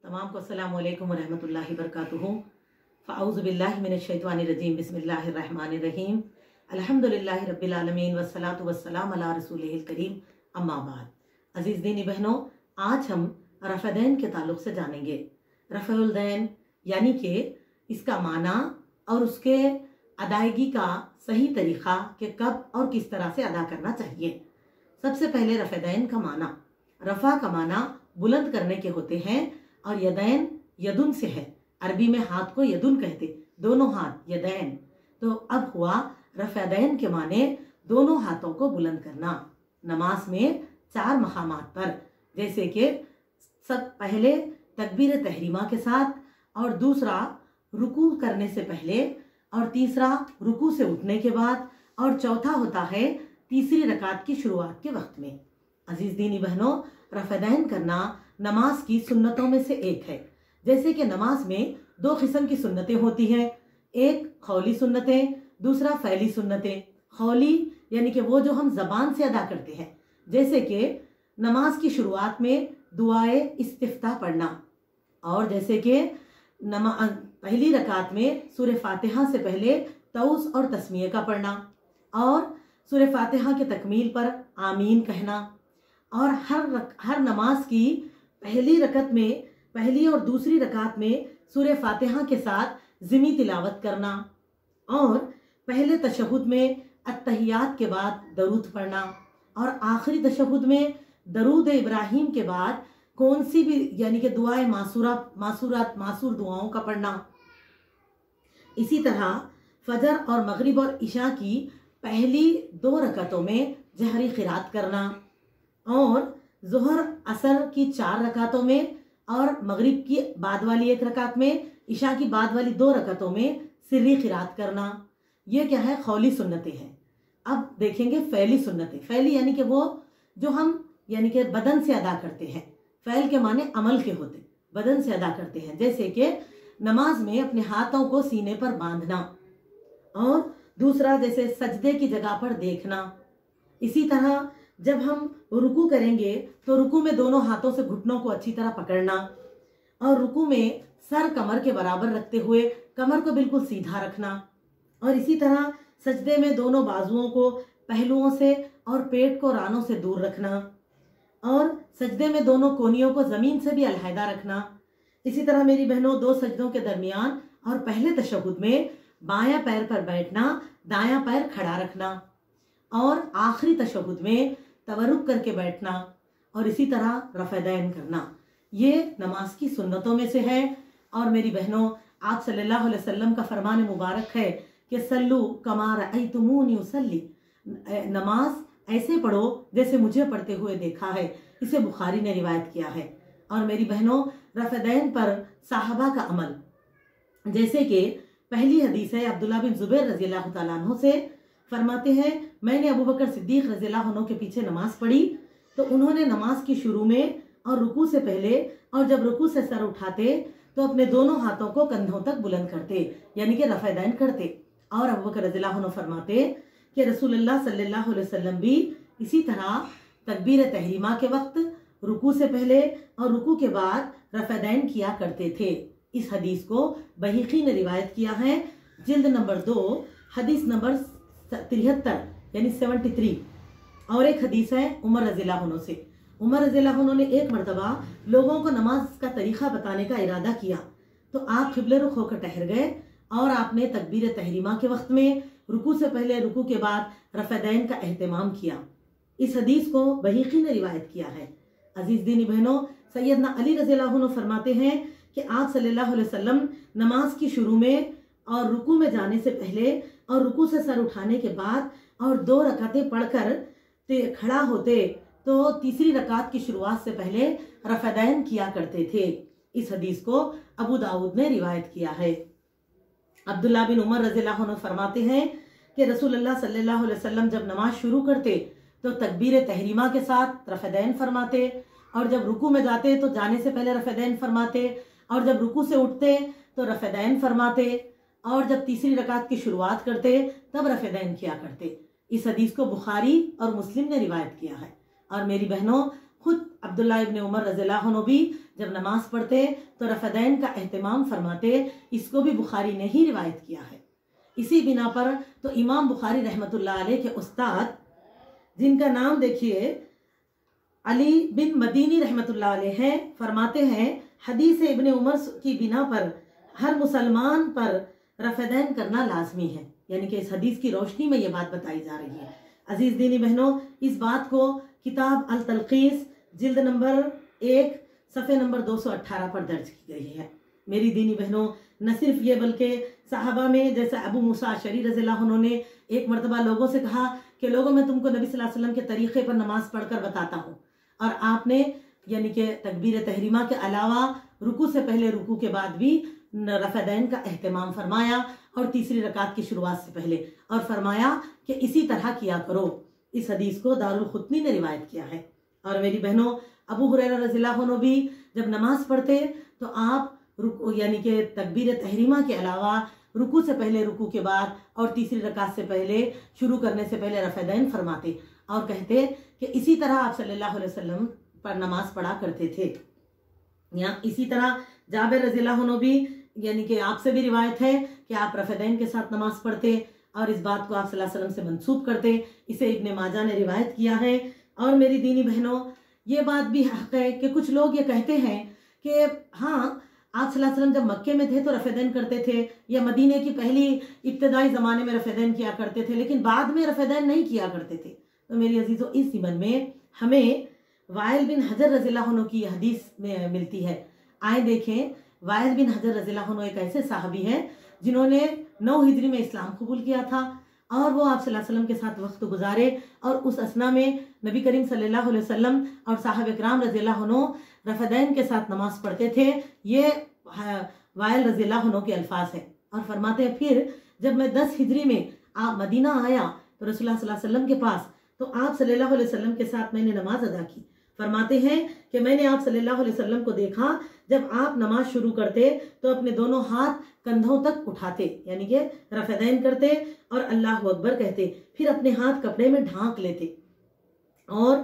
तमाम को अस्सलाम वालेकुम वरहमतुल्लाहि वबरकातुहू। फ़अऊज़ु बिल्लाहि मिनश्शैतानिर्रजीम बिस्मिल्लाहिर्रहमानिर्रहीम अल्हम्दुलिल्लाहि रब्बिल आलमीन वस्सलातु वस्सलाम अला रसूलिहिल करीम अम्मा बाद। अजीज़ दीनी बहनों, आज हम रफ़दैन के ताल्लुक़ से जानेंगे। रफ़उल दैन यानी कि इसका माना और उसके अदायगी का सही तरीक़ा कि कब और किस तरह से अदा करना चाहिए। सबसे पहले रफ़दैन का माना, रफ़ा का माना बुलंद करने के होते हैं और यदैन यदुन से है। अरबी में हाथ को यदुन कहते, दोनों हाथ यदैन। तो अब हुआ रफ़दैन के माने दोनों हाथों को बुलंद करना नमाज में 4 मकामात पर, जैसे कि सब पहले तकबीर तहरीमा के साथ, और दूसरा रुकू करने से पहले, और तीसरा रुकू से उठने के बाद, और चौथा होता है तीसरी रकात की शुरुआत के वक्त में। अजीज दीनी बहनों, रफ़दैन करना नमाज की सुन्नतों में से एक है। जैसे कि नमाज में 2 किस्म की सुन्नतें होती हैं, एक खौली सुन्नतें, दूसरा फ़ैली सुन्नतें। खौली यानी कि वो जो हम ज़बान से अदा करते हैं, जैसे कि नमाज की शुरुआत में दुआए इस्तिफ्ताह पढ़ना, और जैसे कि पहली रकात में सूरह फातिहा से पहले तौस और तस्मीह का पढ़ना, और सूरह फातिहा के तकमील पर आमीन कहना, और हर नमाज की पहली रकत में, पहली और दूसरी रकात में सूरह फातिहा के साथ ज़िमी तिलावत करना, और पहले तशहुद में अत्तहियात के बाद दरूद पढ़ना, और आखिरी तशहुद में दरूद इब्राहिम के बाद कौन सी भी यानी कि दुआए मासूर दुआओं का पढ़ना। इसी तरह फजर और मगरिब और इशा की पहली 2 रकतों में जहरी क़िरात करना, और ज़ोहर असर की 4 रकातों में, और मगरिब की बाद वाली 1 रकात में, इशा की बाद वाली 2 रकातों में सिर्री क़िरात करना। ये क्या है? खौली सुन्नतें हैं। अब देखेंगे फ़ैली सुन्नतें। फ़ैली यानी कि वो जो हम यानी कि बदन से अदा करते हैं। फ़ैल के माने अमल के होते, बदन से अदा करते हैं। जैसे कि नमाज में अपने हाथों को सीने पर बांधना, और दूसरा जैसे सजदे की जगह पर देखना। इसी तरह जब हम रुकू करेंगे तो रुकू में दोनों हाथों से घुटनों को अच्छी तरह पकड़ना, और रुकू में सर कमर के बराबर रखते हुए कमर को बिल्कुल सीधा रखना, और इसी तरह सजदे में दोनों बाजुओं को पहलुओं से और पेट को रानों से दूर रखना, और सजदे में दोनों कोहनियों को ज़मीन से भी अलहदा रखना। इसी तरह मेरी बहनों, 2 सजदों के दरमियान और पहले तशहुद में बायां पैर पर बैठना, दायां पैर खड़ा रखना, और आखिरी तशहुद में तवरुक करके बैठना, और इसी तरह रफ़दैन करना। ये नमाज की सुन्नतों में से है। और मेरी बहनों, आप सल्लल्लाहु अलैहि वसल्लम का फरमान मुबारक है कि सल्लू कमा रअयतुमूनी उसल्ली, नमाज ऐसे पढ़ो जैसे मुझे पढ़ते हुए देखा है। इसे बुखारी ने रिवायत किया है। और मेरी बहनों, रफ़दैन पर साहबा का अमल, जैसे कि पहली हदीस है अब्दुल्लाह बिन ज़ुबैर रज़ियल्लाहु तआला अन्हु से, फरमाते हैं मैंने अबू बकर सिद्दीक़ रज़ियल्लाहु अन्हु के पीछे नमाज पढ़ी, तो उन्होंने नमाज की शुरू में और रुकू से पहले, और जब रुकू से सर उठाते तो अपने दोनों हाथों को कंधों तक बुलंद करते, यानी कि रफ़दैन करते। और अबू बकर रज़ियल्लाहु अन्हु फरमाते कि रसूलुल्लाह सल्लल्लाहु अलैहि वसल्लम भी इसी तरह तकबीर तहरीमा के वक्त, रुकू से पहले और रुकू के बाद रफ़दैन किया करते थे। इस हदीस को बहीक़ी ने रिवायत किया है, जिल्द नंबर 2 हदीस नंबर 73 यानी 73। और एक हदीस है उमर रज़ियल्लाहु अन्हु से। उमर रज़ियल्लाहु अन्हु ने एक मरतबा लोगों को नमाज का तरीक़ा बताने का इरादा किया, तो आप क़िबले रुख होकर ठहर गए, और आपने तकबीर तहरीमा के वक्त में, रुकू से पहले, रुकू के बाद रफ़दैन का एहतमाम किया। इस हदीस को बहीक़ी ने रिवायत किया है। अजीज़ दीनी बहनों, सैयदना अली रज़ियल्लाहु अन्हु फरमाते हैं कि आप सल्लल्लाहु अलैहि वसल्लम नमाज की शुरू में और रुकू में जाने से पहले और रुकू से सर उठाने के बाद और 2 रकातें पढ़कर खड़ा होते तो तीसरी रकात की शुरुआत से पहले रफ़दैन किया करते थे। इस हदीस को अबू दाऊद ने रिवायत किया है। अब्दुल्लाह बिन उमर रज़ियल्लाहु अन्हु फरमाते हैं कि रसूलुल्लाह सल्लल्लाहु अलैहि वसल्लम जब नमाज शुरू करते तो तकबीर तहरीमा के साथ रफ़दैन फरमाते, और जब रुकू में जाते तो जाने से पहले रफ़दैन फरमाते, और जब रुकू से उठते तो रफ़दैन फरमाते, और जब तीसरी रकात की शुरुआत करते तब रफ़दैन किया करते। इस हदीस को बुखारी और मुस्लिम ने रिवायत किया है। और मेरी बहनों, خود عبداللہ ابن عمر رضی اللہ عنہ بھی جب نماز پڑھتے تو رفدین کا اہتمام فرماتے. اس کو بھی بخاری نے ہی روایت کیا ہے. اسی بنا پر تو امام بخاری رحمۃ اللہ علیہ کے استاد جن کا نام دیکھیے علی بن مدینی رحمۃ اللہ علیہ ہیں، فرماتے ہیں حدیث ابن عمر کی بنا پر ہر مسلمان پر رفدین کرنا لازمی ہے. یعنی کہ اس حدیث کی روشنی میں یہ بات بتائی جا رہی ہے. عزیز دینی بہنوں، اس بات کو کتاب التلخیص جلد نمبر 1 صفحے نمبر 218 پر درج کی گئی ہے. میری دینی بہنوں، نہ صرف یہ بلکہ صحابہ میں جیسے ابو موسیٰ اشعری رضی اللہ عنہ نے ایک مرتبہ لوگوں سے کہا کہ لوگوں میں تم کو نبی صلی اللہ علیہ وسلم کے طریقے پر نماز پڑھ کر بتاتا ہوں، اور آپ نے یعنی کہ تکبیر تحریمہ کے علاوہ رکوع سے پہلے رکوع کے بعد بھی رفدین کا اہتمام فرمایا، اور تیسری رکعت کی شروعات سے پہلے، اور فرمایا کہ اسی طرح کیا کرو. اس حدیث کو دارالقطنی نے روایت کیا ہے. اور میری بہنوں، ابو ہریرہ رضی اللہ عنہ بھی جب نماز پڑھتے تو آپ یعنی کہ تکبیر تحریمہ کے علاوہ رکوع سے پہلے، رکوع کے بعد اور تیسری رکعت سے پہلے شروع کرنے سے پہلے رفدین فرماتے، اور کہتے کہ اسی طرح آپ صلی اللہ علیہ وسلم پر نماز پڑھا کرتے تھے. یا اسی طرح جابر رضی اللہ عنہ بھی یعنی کہ آپ سے بھی روایت ہے کہ آپ رفدین کے ساتھ نماز پڑھتے، اور اس بات کو آپ صلی اللہ علیہ وسلم سے منسوب کرتے. اسے ابن ماجہ نے روایت کیا ہے. اور میری دینی بہنوں، یہ بات بھی حق ہے کہ کچھ لوگ یہ کہتے ہیں کہ ہاں آپ صلی اللہ علیہ وسلم جب مکے میں تھے تو رفدین کرتے تھے، یا مدینے کی پہلی ابتدائی زمانے میں رفدین کیا کرتے تھے، لیکن بعد میں رفدین نہیں کیا کرتے تھے. تو میری عزیزوں، اس ضمن میں ہمیں وائل بن حجر رضی اللہ عنہ کی حدیث میں ملتی ہے. آئے دیکھیں، وائل بن حجر رضی اللہ عنہ ایک ایسے صحابی ہیں جنہوں نے 9 ہجری میں اسلام قبول کیا تھا، اور وہ آپ صلی اللہ علیہ وسلم کے ساتھ وقت گزارے، اور اس اثنا میں نبی کریم صلی اللہ علیہ وسلم اور صحابہ کرام رضی اللہ عنہ رفدین کے ساتھ نماز پڑھتے تھے. یہ وائل رضی اللہ عنہ کے الفاظ ہیں. اور فرماتے ہیں پھر جب میں 10 ہجری میں آپ مدینہ آیا تو رسول اللہ صلی اللہ علیہ وسلم کے پاس، تو آپ صلی اللہ علیہ وسلم کے ساتھ میں نے نماز ادا کی. فرماتے ہیں کہ میں نے آپ صلی اللہ علیہ وسلم کو دیکھا جب آپ نماز شروع کرتے تو اپنے دونوں ہاتھ کندھوں تک اٹھاتے، یعنی کہ رفدین کرتے اور اللہ اکبر کہتے، پھر اپنے ہاتھ کپڑے میں ڈھانک لیتے اور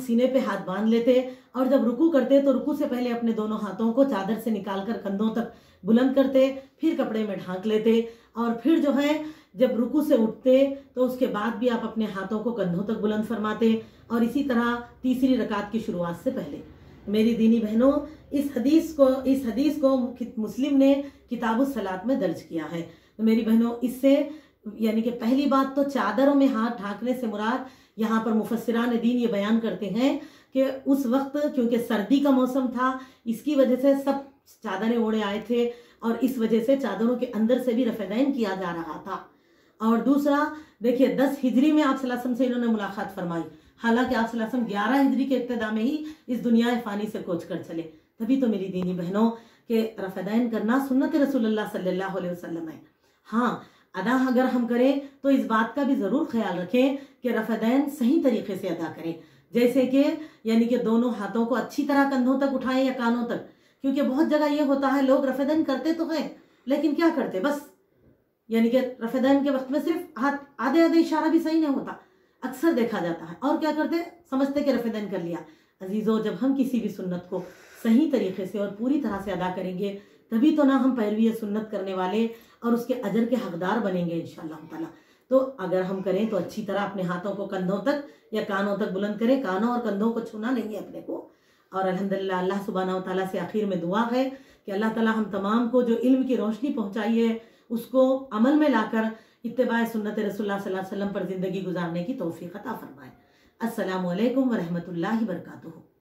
سینے پہ ہاتھ باندھ لیتے، اور جب رکوع کرتے تو رکوع سے پہلے اپنے دونوں ہاتھوں کو چادر سے نکال کر کندھوں تک بلند کرتے، پھر کپڑے میں ڈھانک لیتے، اور پھر جو ہے جب رکوع سے اٹھتے تو اس کے بعد بھی آپ اپنے ہاتھوں کو کندھوں تک بلند فرماتے، اور اسی طرح تیسری رکعت کی شروعات سے پہلے. میری دینی بہنوں، اس حدیث کو مسلم نے کتاب الصلاۃ میں درج کیا ہے. تو میری بہنوں، اس سے یعنی کہ پہلی بات تو چادروں میں ہاتھ ڈھانکنے سے مراد یہاں پر مفسران دین یہ بیان کرتے ہیں کہ اس وقت کیونکہ سردی کا موسم تھا، اس کی وجہ سے سب چادریں اوڑھے آئے تھے، اور اس وجہ سے چادروں کے اندر سے بھی رفدین کیا جا رہا تھا. اور دوسرا دیکھیے 10 ہجری میں آپ صلی اللہ علیہ وسلم سے انہوں نے ملاقات فرمائی، حالانکہ آپ صلی اللہ علیہ وسلم 11 ہجری کے ابتدا میں ہی اس دنیا فانی سے کوچ کر چلے. تبھی تو میری دینی بہنوں کہ رفدین کرنا سنت رسول اللہ صلی اللہ علیہ وسلم ہے. ہاں ادا اگر ہم کریں تو اس بات کا بھی ضرور خیال رکھیں کہ رفدین صحیح طریقے سے ادا کریں، جیسے کہ یعنی کہ دونوں ہاتھوں کو اچھی طرح کندھوں تک اٹھائیں یا کانوں تک. کیونکہ بہت جگہ یہ ہوتا ہے لوگ رفدین کرتے تو ہیں لیکن کیا کرتے، بس یعنی کہ رفدین کے وقت میں صرف ہاتھ آدھے اشارہ بھی صحیح نہیں ہوتا، اکثر دیکھا جاتا ہے، اور کیا کرتے سمجھتے کہ رفدین کر لیا. عزیزو، جب ہم کسی بھی سنت کو صحیح طریقے سے اور پوری طرح سے ادا کریں گے تبھی تو نہ ہم پیروی سنت کرنے والے اور اس کے اجر کے حقدار بنیں گے انشاءاللہ تعالیٰ. تو اگر ہم کریں تو اچھی طرح اپنے ہاتھوں کو کندھوں تک یا کانوں تک بلند کریں، کانوں اور کندھوں کو چھونا نہیں ہے اپنے کو. اور الحمدللہ اللہ سبحانہ و تعالیٰ سے آخر میں دعا ہے کہ اللہ تعالیٰ ہم تمام کو جو علم کی روشنی پہنچائی ہے اس کو عمل میں لا کر اتباع سنت رسول اللہ صلی اللہ علیہ وسلم پر زندگی گزارنے کی توفیق عطا فرمائے. السلام علیکم ورحمۃ اللہ وبرکاتہ.